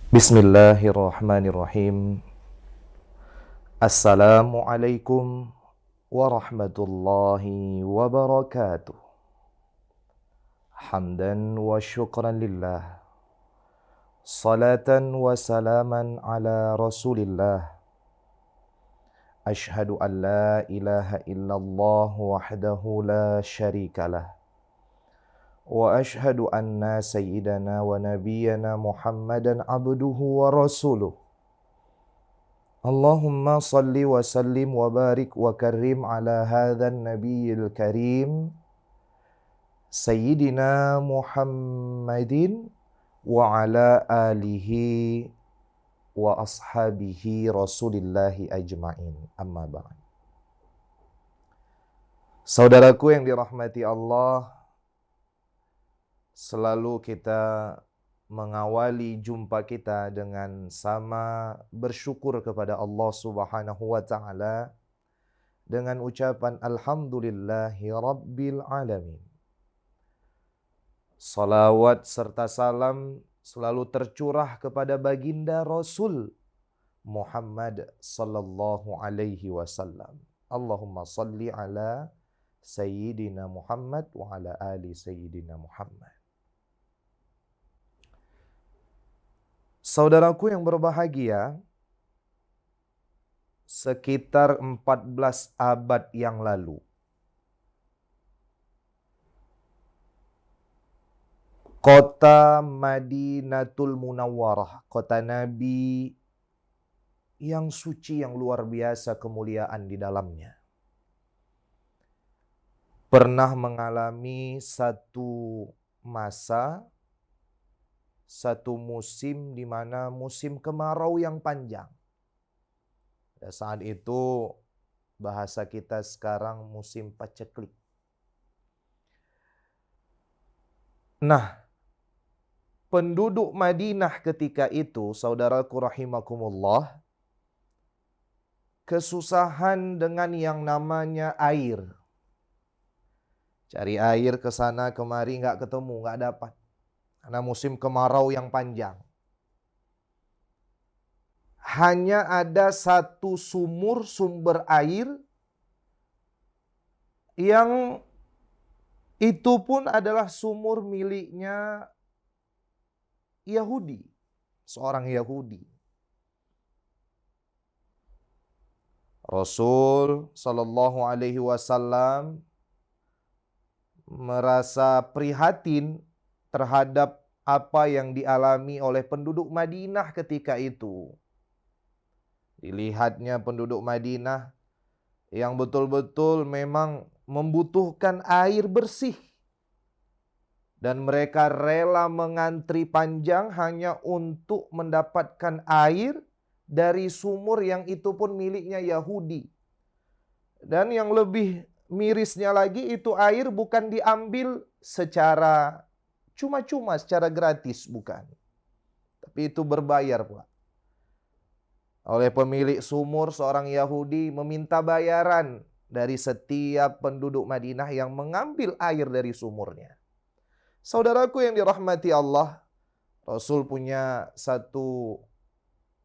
Bismillahirrahmanirrahim. Assalamualaikum warahmatullahi wabarakatuh. Hamdan wa syukran lillah. Salatan wa salaman ala rasulillah. Ashhadu an la ilaha illallah wahdahu la syarikalah. Wa ashhadu anna sayyidana wa nabiyyana Muhammadan abduhu wa rasuluh. Allahumma salli wa sallim wa barik wa karim ala hadhan nabiyil karim Sayyidina Muhammadin wa ala alihi wa ashabihi rasulillahi ajma'in. Amma ba'd. Saudaraku yang dirahmati Allah, selalu kita mengawali jumpa kita dengan sama bersyukur kepada Allah Subhanahu wa taala dengan ucapan alhamdulillahi rabbil alamin. Salawat serta salam selalu tercurah kepada baginda Rasul Muhammad sallallahu alaihi wasallam. Allahumma salli ala sayyidina Muhammad wa ala ali sayyidina Muhammad. Saudaraku yang berbahagia, sekitar 14 abad yang lalu, kota Madinatul Munawwarah, kota Nabi yang suci, yang luar biasa kemuliaan di dalamnya, pernah mengalami satu masa, satu musim di mana musim kemarau yang panjang. Saat itu bahasa kita sekarang musim paceklik. Nah, penduduk Madinah ketika itu, saudaraku rahimakumullah, kesusahan dengan yang namanya air. Cari air ke sana kemari nggak ketemu, nggak dapat. Karena musim kemarau yang panjang. Hanya ada satu sumber air yang itu pun adalah sumur miliknya Yahudi. Seorang Yahudi. Rasul Sallallahu Alaihi Wasallam merasa prihatin terhadap apa yang dialami oleh penduduk Madinah ketika itu. Dilihatnya penduduk Madinah yang betul-betul memang membutuhkan air bersih. Dan mereka rela mengantri panjang hanya untuk mendapatkan air dari sumur yang itu pun miliknya Yahudi. Dan yang lebih mirisnya lagi, itu air bukan diambil secara cuma-cuma, secara gratis, bukan. Tapi itu berbayar pula. Oleh pemilik sumur, seorang Yahudi meminta bayaran dari setiap penduduk Madinah yang mengambil air dari sumurnya. Saudaraku yang dirahmati Allah, Rasul punya satu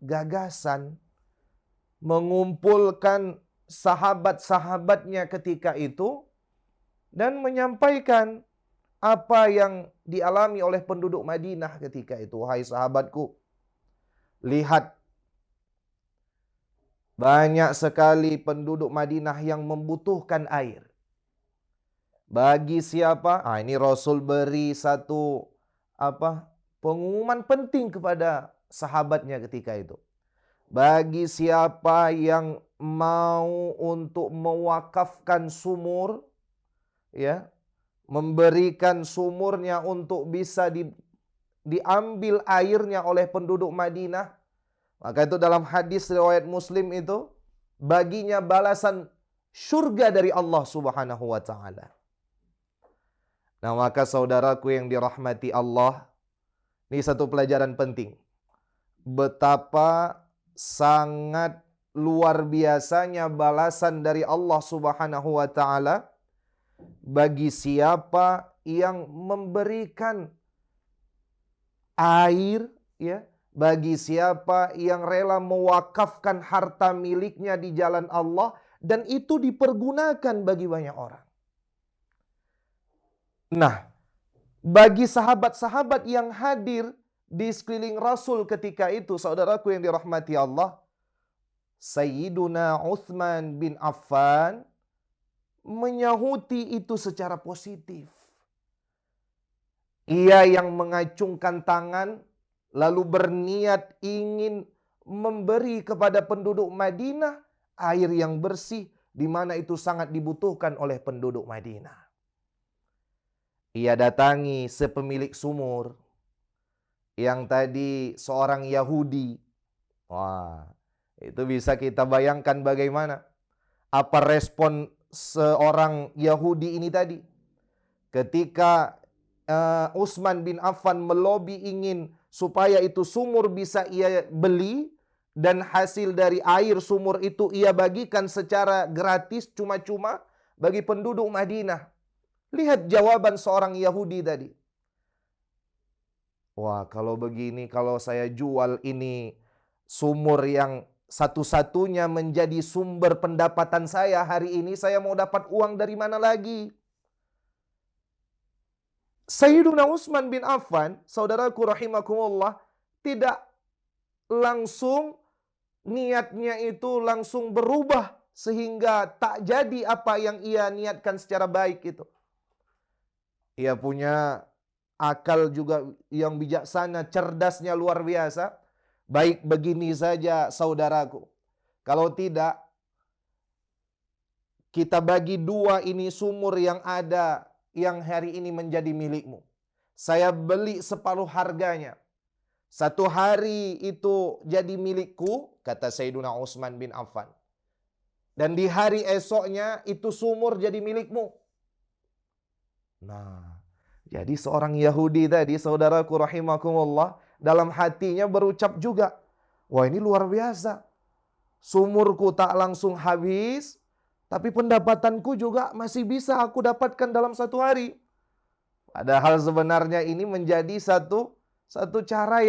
gagasan mengumpulkan sahabat-sahabatnya ketika itu dan menyampaikan apa yang dialami oleh penduduk Madinah ketika itu. Wahai sahabatku, lihat, banyak sekali penduduk Madinah yang membutuhkan air. Bagi siapa? Ini Rasul beri satu pengumuman penting kepada sahabatnya ketika itu. Bagi siapa yang mau untuk mewakafkan sumur, ya, memberikan sumurnya untuk bisa diambil airnya oleh penduduk Madinah, maka itu dalam hadis riwayat Muslim itu, baginya balasan surga dari Allah Subhanahu wa taala. Nah, maka saudaraku yang dirahmati Allah, ini satu pelajaran penting. Betapa sangat luar biasanya balasan dari Allah Subhanahu wa taala bagi siapa yang memberikan air, ya, bagi siapa yang rela mewakafkan harta miliknya di jalan Allah dan itu dipergunakan bagi banyak orang. Nah, bagi sahabat-sahabat yang hadir di sekeliling Rasul ketika itu, saudaraku yang dirahmati Allah, Sayyiduna Uthman bin Affan menyahuti itu secara positif. Ia yang mengacungkan tangan lalu berniat ingin memberi kepada penduduk Madinah air yang bersih, di mana itu sangat dibutuhkan oleh penduduk Madinah. Ia datangi sepemilik sumur yang tadi seorang Yahudi. Wah, itu bisa kita bayangkan bagaimana apa respon seorang Yahudi ini tadi ketika Utsman bin Affan melobi ingin supaya itu sumur bisa ia beli dan hasil dari air sumur itu ia bagikan secara gratis cuma-cuma bagi penduduk Madinah. Lihat jawaban seorang Yahudi tadi. Wah, kalau begini, kalau saya jual ini sumur yang satu-satunya menjadi sumber pendapatan saya hari ini, saya mau dapat uang dari mana lagi? Sayyiduna Utsman bin Affan, saudaraku rahimakumullah, tidak langsung niatnya itu langsung berubah sehingga tak jadi apa yang ia niatkan secara baik itu. Ia punya akal juga yang bijaksana, cerdasnya luar biasa. Baik begini saja saudaraku. Kalau tidak, kita bagi dua ini sumur yang ada yang hari ini menjadi milikmu. Saya beli separuh harganya. Satu hari itu jadi milikku, kata Sayyiduna Utsman bin Affan. Dan di hari esoknya itu sumur jadi milikmu. Nah, jadi seorang Yahudi tadi, saudaraku rahimakumullah, dalam hatinya berucap juga, wah ini luar biasa. Sumurku tak langsung habis, tapi pendapatanku juga masih bisa aku dapatkan dalam satu hari. Padahal sebenarnya ini menjadi satu cara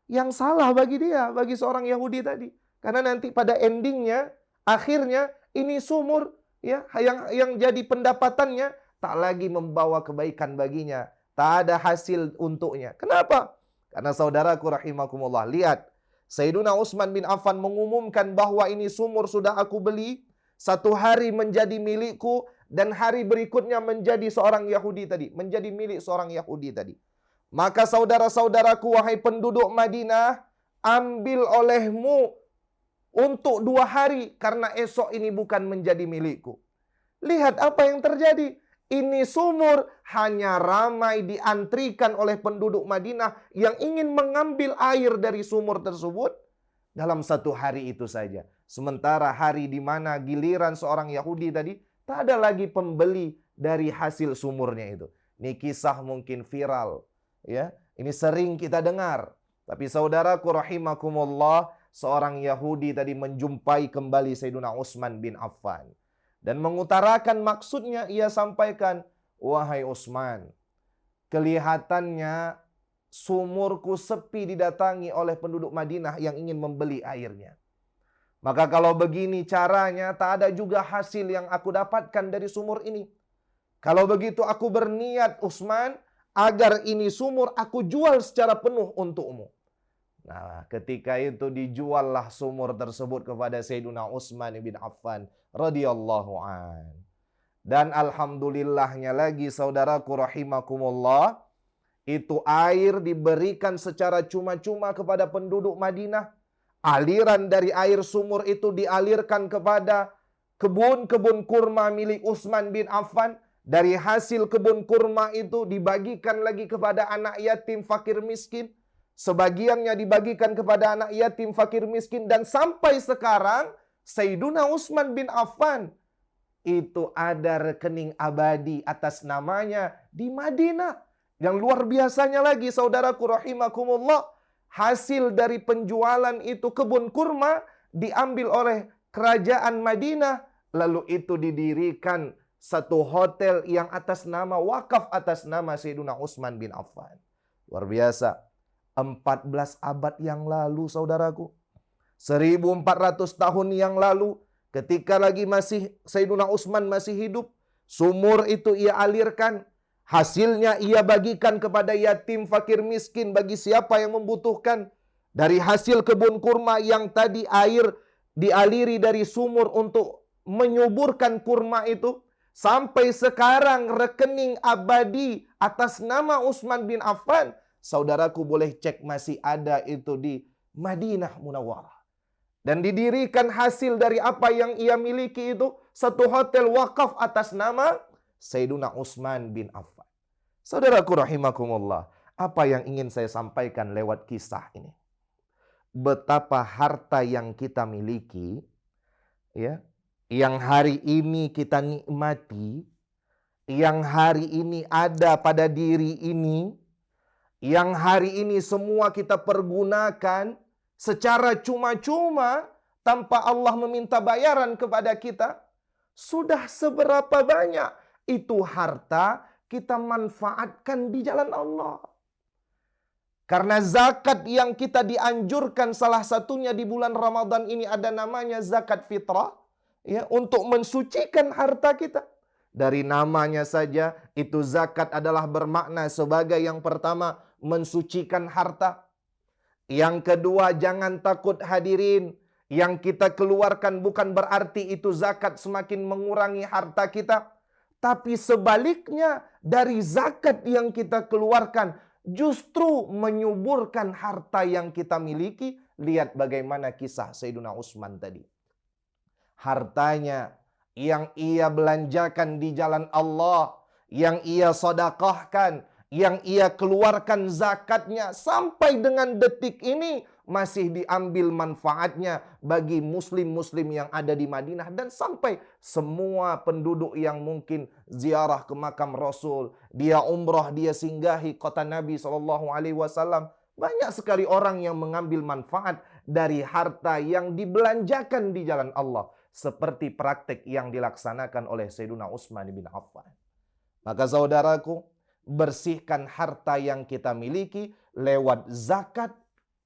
yang salah bagi dia, bagi seorang Yahudi tadi. Karena nanti pada endingnya, akhirnya ini sumur ya yang jadi pendapatannya tak lagi membawa kebaikan baginya. Tak ada hasil untuknya. Kenapa? Karena saudaraku rahimakumullah, lihat. Sayyiduna Utsman bin Affan mengumumkan bahwa ini sumur sudah aku beli. Satu hari menjadi milikku. Dan hari berikutnya menjadi seorang Yahudi tadi. Menjadi milik seorang Yahudi tadi. Maka saudara-saudaraku, wahai penduduk Madinah, ambil olehmu untuk 2 hari. Karena esok ini bukan menjadi milikku. Lihat apa yang terjadi. Ini sumur hanya ramai diantrikan oleh penduduk Madinah yang ingin mengambil air dari sumur tersebut dalam satu hari itu saja. Sementara hari di mana giliran seorang Yahudi tadi, tak ada lagi pembeli dari hasil sumurnya itu. Ini kisah mungkin viral, ya. Ini sering kita dengar. Tapi saudaraku rahimakumullah, seorang Yahudi tadi menjumpai kembali Sayyiduna Utsman bin Affan. Dan mengutarakan maksudnya, ia sampaikan, wahai Utsman, kelihatannya sumurku sepi didatangi oleh penduduk Madinah yang ingin membeli airnya. Maka kalau begini caranya, tak ada juga hasil yang aku dapatkan dari sumur ini. Kalau begitu aku berniat, Utsman, agar ini sumur aku jual secara penuh untukmu. Nah, ketika itu dijuallah sumur tersebut kepada Sayyiduna Utsman bin Affan radhiyallahu an. Dan alhamdulillahnya lagi saudaraku rahimakumullah, itu air diberikan secara cuma-cuma kepada penduduk Madinah. Aliran dari air sumur itu dialirkan kepada kebun-kebun kurma milik Utsman bin Affan. Dari hasil kebun kurma itu dibagikan lagi kepada anak yatim fakir miskin. Sebagiannya dibagikan kepada anak yatim fakir miskin. Dan sampai sekarang Sayyiduna Utsman bin Affan itu ada rekening abadi atas namanya di Madinah. Yang luar biasanya lagi saudaraku rahimakumullah, hasil dari penjualan itu kebun kurma diambil oleh kerajaan Madinah. Lalu itu didirikan satu hotel yang atas nama, wakaf atas nama Sayyiduna Utsman bin Affan. Luar biasa. 14 abad yang lalu, saudaraku. 1400 tahun yang lalu, ketika lagi masih Sayyidina Utsman masih hidup, sumur itu ia alirkan, hasilnya ia bagikan kepada yatim, fakir, miskin, bagi siapa yang membutuhkan. Dari hasil kebun kurma yang tadi air dialiri dari sumur untuk menyuburkan kurma itu, sampai sekarang rekening abadi atas nama Utsman bin Affan, saudaraku boleh cek, masih ada itu di Madinah Munawwarah. Dan didirikan hasil dari apa yang ia miliki itu satu hotel wakaf atas nama Sayyidina Utsman bin Affan. Saudaraku rahimakumullah, apa yang ingin saya sampaikan lewat kisah ini? Betapa harta yang kita miliki, ya, yang hari ini kita nikmati, yang hari ini ada pada diri ini, yang hari ini semua kita pergunakan secara cuma-cuma tanpa Allah meminta bayaran kepada kita, sudah seberapa banyak itu harta kita manfaatkan di jalan Allah. Karena zakat yang kita dianjurkan salah satunya di bulan Ramadan ini ada namanya zakat fitrah, ya, untuk mensucikan harta kita. Dari namanya saja itu zakat adalah bermakna sebagai yang pertama mensucikan harta. Yang kedua, jangan takut hadirin, yang kita keluarkan bukan berarti itu zakat semakin mengurangi harta kita. Tapi sebaliknya, dari zakat yang kita keluarkan justru menyuburkan harta yang kita miliki. Lihat bagaimana kisah Sayyidina Utsman tadi. Hartanya yang ia belanjakan di jalan Allah, yang ia sedekahkan, yang ia keluarkan zakatnya, sampai dengan detik ini masih diambil manfaatnya bagi muslim-muslim yang ada di Madinah, dan sampai semua penduduk yang mungkin ziarah ke makam Rasul, dia umrah, dia singgahi kota Nabi SAW, banyak sekali orang yang mengambil manfaat dari harta yang dibelanjakan di jalan Allah, seperti praktek yang dilaksanakan oleh Sayyidina Utsman bin Affan. Maka saudaraku, bersihkan harta yang kita miliki lewat zakat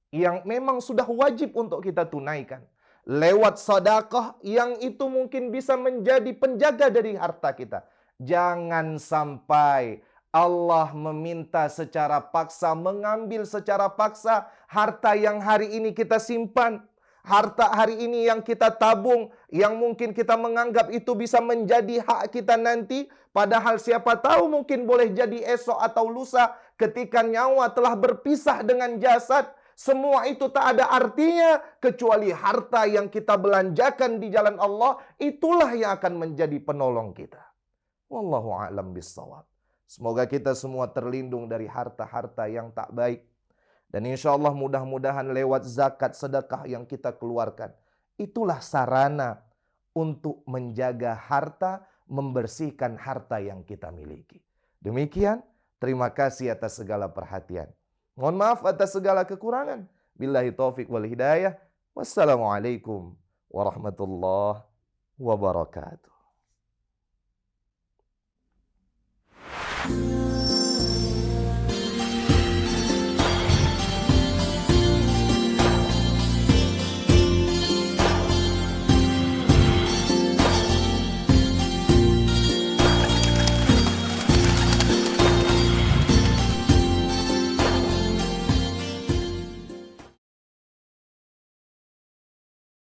yang memang sudah wajib untuk kita tunaikan. Lewat sedekah yang itu mungkin bisa menjadi penjaga dari harta kita. Jangan sampai Allah meminta secara paksa, mengambil secara paksa harta yang hari ini kita simpan. Harta hari ini yang kita tabung, yang mungkin kita menganggap itu bisa menjadi hak kita nanti. Padahal siapa tahu mungkin boleh jadi esok atau lusa ketika nyawa telah berpisah dengan jasad. Semua itu tak ada artinya kecuali harta yang kita belanjakan di jalan Allah. Itulah yang akan menjadi penolong kita. Wallahu a'lam bishawab. Semoga kita semua terlindung dari harta-harta yang tak baik. Dan insya Allah mudah-mudahan lewat zakat sedekah yang kita keluarkan, itulah sarana untuk menjaga harta, membersihkan harta yang kita miliki. Demikian, terima kasih atas segala perhatian. Mohon maaf atas segala kekurangan. Billahi taufik wal hidayah. Wassalamualaikum warahmatullahi wabarakatuh.